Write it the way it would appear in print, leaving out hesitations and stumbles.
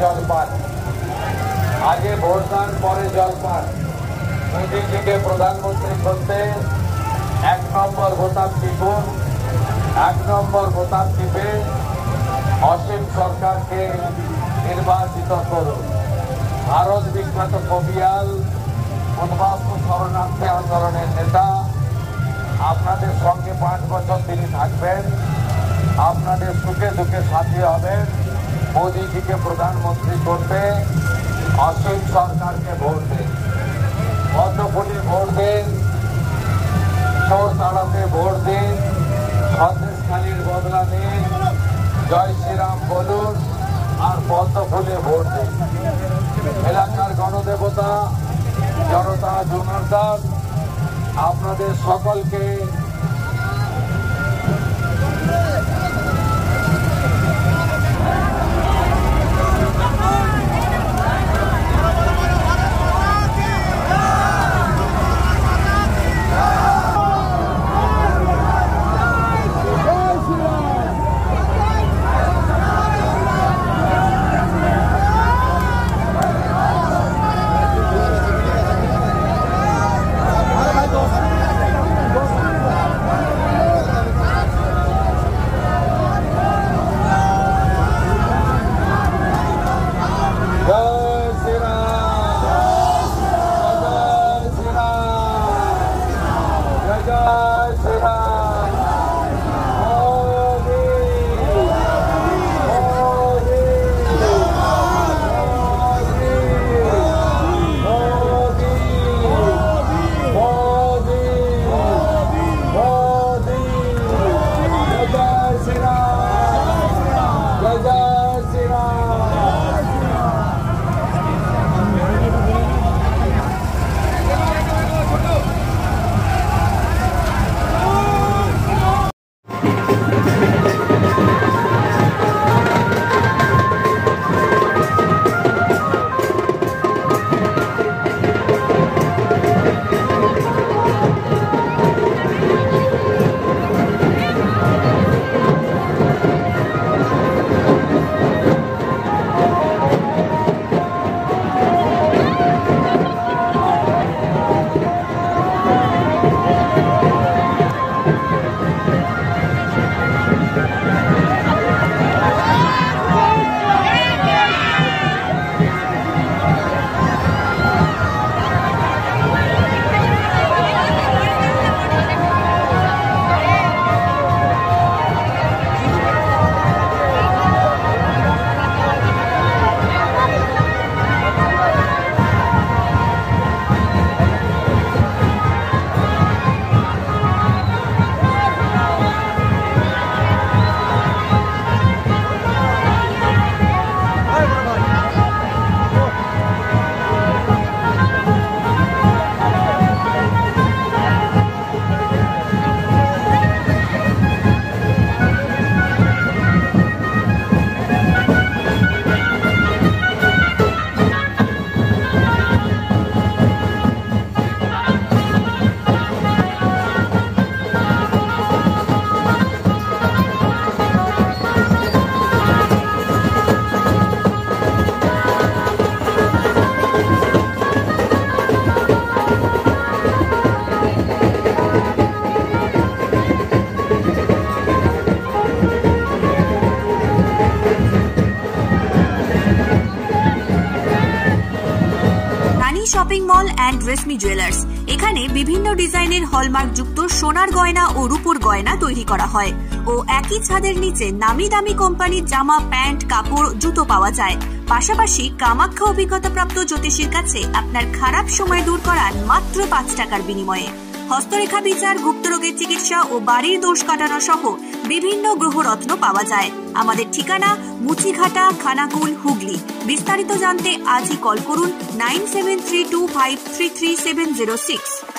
জলপান, আগে ভোটদান পরে জলপান। মোদীজিকে প্রধানমন্ত্রী করতে 1 নম্বর বোতাম টিপুন, 1 নম্বর বোতাম টিপে অসীম সরকারকে নির্বাচিত করুন। ভারত বিখ্যাত কবিয়াল, উদ্বাস্তু শরণার্থী আন্দোলনের নেতা, আপনাদের সঙ্গে 5 বছর তিনি থাকবেন, আপনাদের সুখে দুঃখে সাথী হবেন। মোদীজিকে প্রধানমন্ত্রী করতে অসীম সরকারকে ভোট দিন, পদ্মফুলে ভোট দিন, চোর তাড়াতে ভোট দিন, সন্দেশখালীর বদলা নিন, জয় শ্রীরাম বলুন আর পদ্মফুলে ভোট দিন। এলাকার গণদেবতা জনতা জনার্দন আপনাদের সকলকে shopping mall and reshmi jewellers. এখানে বিভিন্ন ডিজাইনের হলমার্ক যুক্ত সোনার গয়না ও রূপোর গয়না তৈরি করা হয় ও একই ছাদের নিচে নামি দামি কোম্পানির জামা, প্যান্ট, কাপড়, জুতো পাওয়া যায়। পাশাপাশি কামাখ্যা অভিজ্ঞতাপ্রাপ্ত জ্যোতিষীর কাছে আপনার খারাপ সময় দূর করান মাত্র 5 টাকার বিনিময়ে। হস্তরেখা বিচার, গুপ্তরোগের চিকিৎসা ও বাড়ির দোষ কাটানো সহ বিভিন্ন গ্রহরত্ন পাওয়া যায়। আমাদের ঠিকানা মুচিঘাটা, খানাকুল, হুগলি। বিস্তারিত জানতে আজই কল করুন 9732533706।